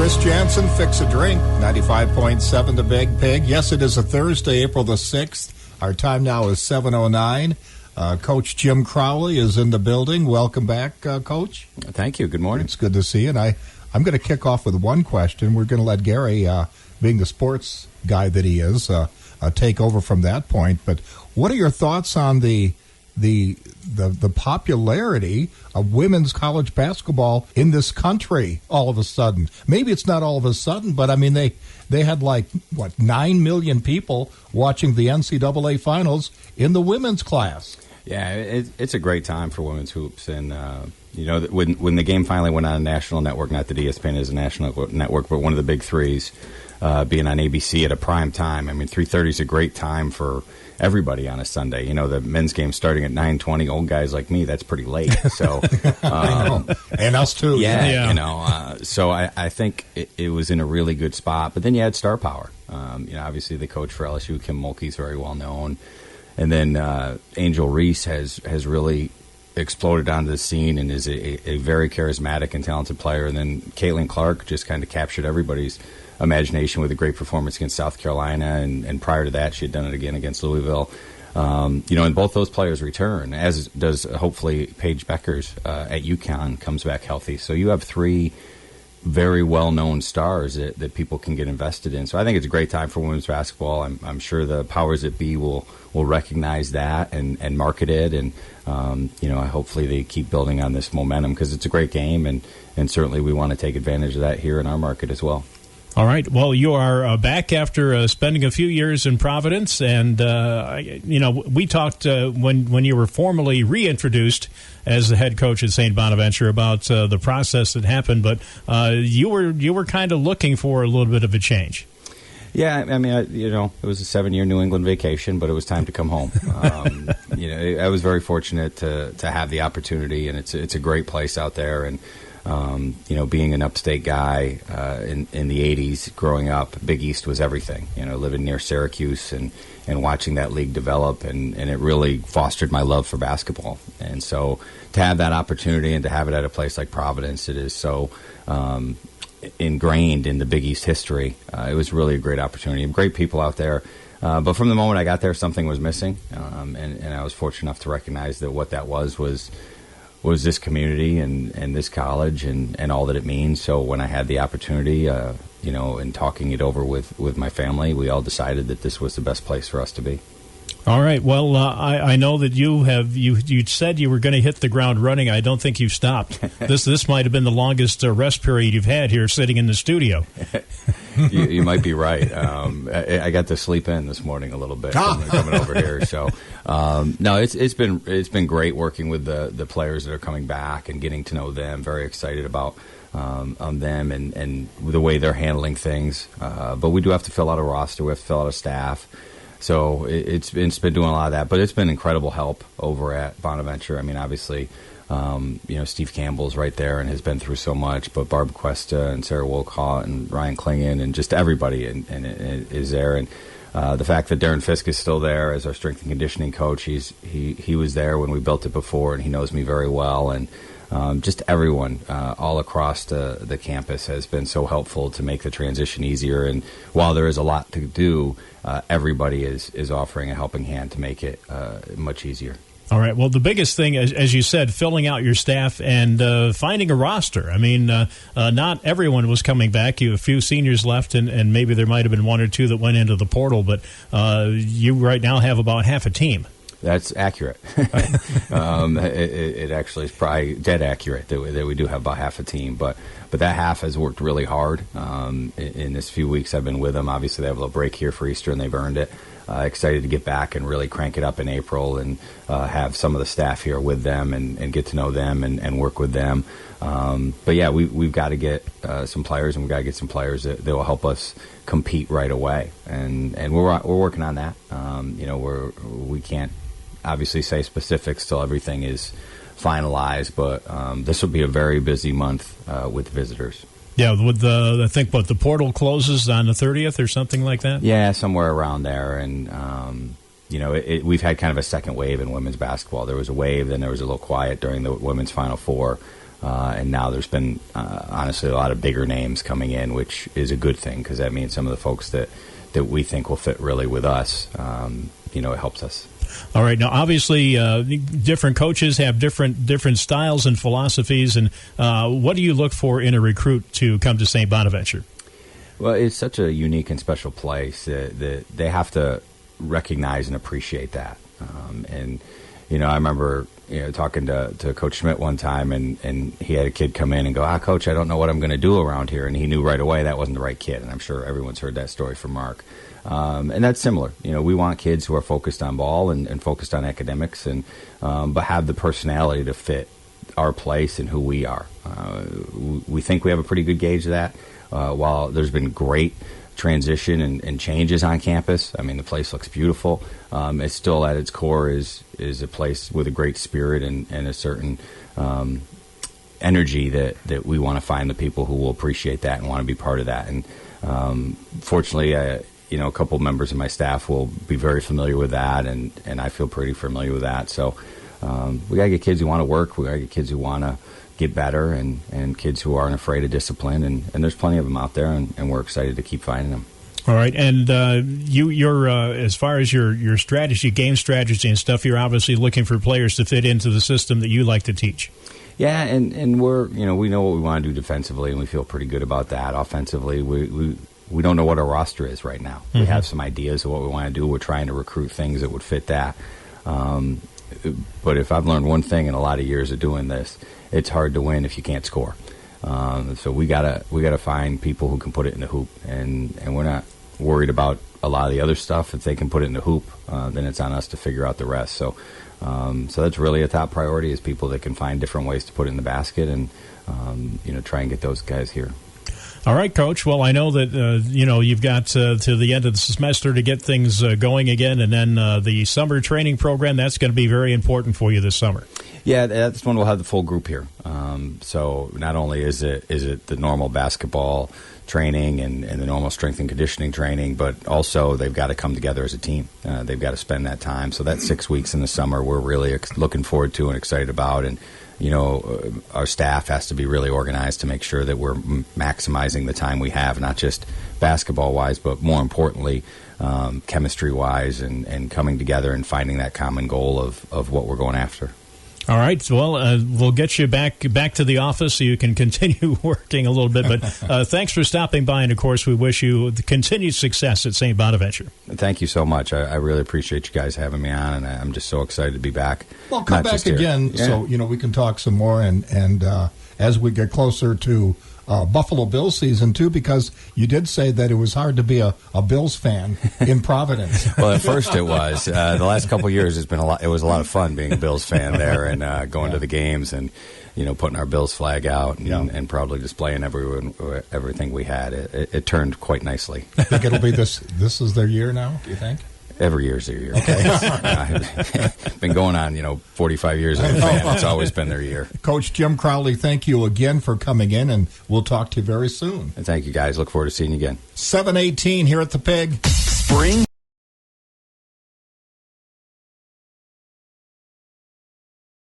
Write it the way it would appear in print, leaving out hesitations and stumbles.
Chris Jansen, Fix a Drink, 95.7 The Big Pig. Yes, it is a Thursday, April the 6th. Our time now is 7:09. Coach Jim Crowley is in the building. Welcome back, Coach. Thank you. Good morning. It's good to see you. And I'm going to kick off with one question. We're going to let Gary, being the sports guy that he is, take over from that point. But what are your thoughts on the popularity of women's college basketball in this country all of a sudden? Maybe it's not all of a sudden, but I mean, they had 9 million people watching the NCAA finals in the women's class. Yeah, it's a great time for women's hoops. And, when the game finally went on a national network, not that ESPN is a national network, but one of the big threes, being on ABC at a prime time. I mean, 3:30 is a great time for everybody on a Sunday. You know, the men's game starting at 9:20. Old guys like me, that's pretty late. So, and us too. Yeah. So I think it was in a really good spot. But then you had star power. Obviously the coach for LSU, Kim Mulkey, is very well known, and then Angel Reese has really exploded onto the scene and is a very charismatic and talented player. And then Caitlin Clark just kind of captured everybody's imagination with a great performance against South Carolina, and prior to that she had done it again against Louisville. And both those players return, as does hopefully Paige Beckers at UConn comes back healthy. So you have three very well-known stars that people can get invested in. So I think it's a great time for women's basketball. I'm sure the powers that be will recognize that and market it, and hopefully they keep building on this momentum, because it's a great game, and certainly we want to take advantage of that here in our market as well. All right. Well, you are back after spending a few years in Providence, and we talked when you were formally reintroduced as the head coach at St. Bonaventure about the process that happened, but you were kind of looking for a little bit of a change. Yeah, I mean, it was a 7-year New England vacation, but it was time to come home. I was very fortunate to have the opportunity, and it's a great place out there, and being an upstate guy in the 80s, growing up, Big East was everything. Living near Syracuse and watching that league develop, and it really fostered my love for basketball. And so to have that opportunity and to have it at a place like Providence, it is so ingrained in the Big East history. It was really a great opportunity. Great people out there. But from the moment I got there, something was missing, and I was fortunate enough to recognize that what that was this community and this college and all that it means. So when I had the opportunity, and talking it over with my family, we all decided that this was the best place for us to be. All right. Well, I know that you said you were going to hit the ground running. I don't think you've stopped. This might have been the longest rest period you've had here sitting in the studio. You might be right. I got to sleep in this morning a little bit coming over here. So no, it's been great working with the players that are coming back and getting to know them. Very excited about them and the way they're handling things. But we do have to fill out a roster. We have to fill out a staff. So it's been doing a lot of that, but it's been incredible help over at Bonaventure. I mean, obviously, Steve Campbell's right there and has been through so much, but Barb Cuesta and Sarah Wolcott and Ryan Klingon and just everybody is there. And the fact that Darren Fisk is still there as our strength and conditioning coach, he was there when we built it before, and he knows me very well. And just everyone all across the campus has been so helpful to make the transition easier. And while there is a lot to do, everybody is offering a helping hand to make it much easier. All right. Well, the biggest thing, as you said, filling out your staff and finding a roster. I mean, not everyone was coming back. You have a few seniors left, and maybe there might have been one or two that went into the portal, but you right now have about half a team. That's accurate. It actually is probably dead accurate that we do have about half a team, but that half has worked really hard in this few weeks I've been with them. Obviously, they have a little break here for Easter, and they've earned it. Excited to get back and really crank it up in April and have some of the staff here with them and get to know them and work with them. But yeah, we've got to get some players, and we've got to get some players that will help us compete right away, and we're working on that. We can't obviously say specifics till everything is finalized, but this will be a very busy month with visitors. Yeah, with I think the portal closes on the 30th or something like that. Yeah, somewhere around there, and we've had kind of a second wave in women's basketball. There was a wave, then there was a little quiet during the women's Final Four. And now there's been, honestly, a lot of bigger names coming in, which is a good thing because that means some of the folks that we think will fit really with us, it helps us. All right. Now, obviously, different coaches have different styles and philosophies. And what do you look for in a recruit to come to St. Bonaventure? Well, it's such a unique and special place that they have to recognize and appreciate that. I remember talking to Coach Schmidt one time, and he had a kid come in and go, Coach, I don't know what I'm going to do around here. And he knew right away that wasn't the right kid. And I'm sure everyone's heard that story from Mark. And that's similar. We want kids who are focused on ball and focused on academics, but have the personality to fit our place and who we are. We think we have a pretty good gauge of that. While there's been great transition and changes on campus, I mean, the place looks beautiful. It's still at its core is a place with a great spirit and a certain energy that we want to find the people who will appreciate that and want to be part of that. And fortunately, a couple members of my staff will be very familiar with that, and I feel pretty familiar with that. So we got to get kids who want to work. We got to get kids who want to get better, and kids who aren't afraid of discipline. And there's plenty of them out there, and we're excited to keep finding them. All right, and you're as far as your strategy, game strategy and stuff, you're obviously looking for players to fit into the system that you like to teach. Yeah, and we're we know what we want to do defensively, and we feel pretty good about that. Offensively, we don't know what our roster is right now. Mm-hmm. We have some ideas of what we want to do. We're trying to recruit things that would fit that. But if I've learned one thing in a lot of years of doing this, it's hard to win if you can't score. So we gotta find people who can put it in the hoop, and we're not worried about a lot of the other stuff. If they can put it in the hoop, then it's on us to figure out the rest. So that's really a top priority, is people that can find different ways to put it in the basket, and try and get those guys here. All right, Coach. Well, I know that you've got to the end of the semester to get things going again, and then the summer training program, that's going to be very important for you this summer. Yeah, that's when we'll have the full group here. So not only is it the normal basketball training and the normal strength and conditioning training, but also they've got to come together as a team. They've got to spend that time. So that 6 weeks in the summer we're really looking forward to and excited about. And our staff has to be really organized to make sure that we're maximizing the time we have, not just basketball-wise, but more importantly, chemistry-wise, and coming together and finding that common goal of what we're going after. All right. Well, we'll get you back to the office so you can continue working a little bit. But thanks for stopping by, and, of course, we wish you continued success at St. Bonaventure. Thank you so much. I really appreciate you guys having me on, and I'm just so excited to be back. Well, come back again so we can talk some more, and as we get closer to Buffalo Bills season, too, because you did say that it was hard to be a Bills fan in Providence. Well, at first it was. The last couple of years, it was a lot of fun being a Bills fan there, and going to the games and putting our Bills flag out and proudly displaying everything we had. It turned quite nicely. I think it'll be this is their year now, do you think? Every year's their year. Okay. Been going on, 45 years as a fan. It's always been their year. Coach Jim Crowley, thank you again for coming in, and we'll talk to you very soon. And thank you, guys. Look forward to seeing you again. 7:18 here at the Pig. Spring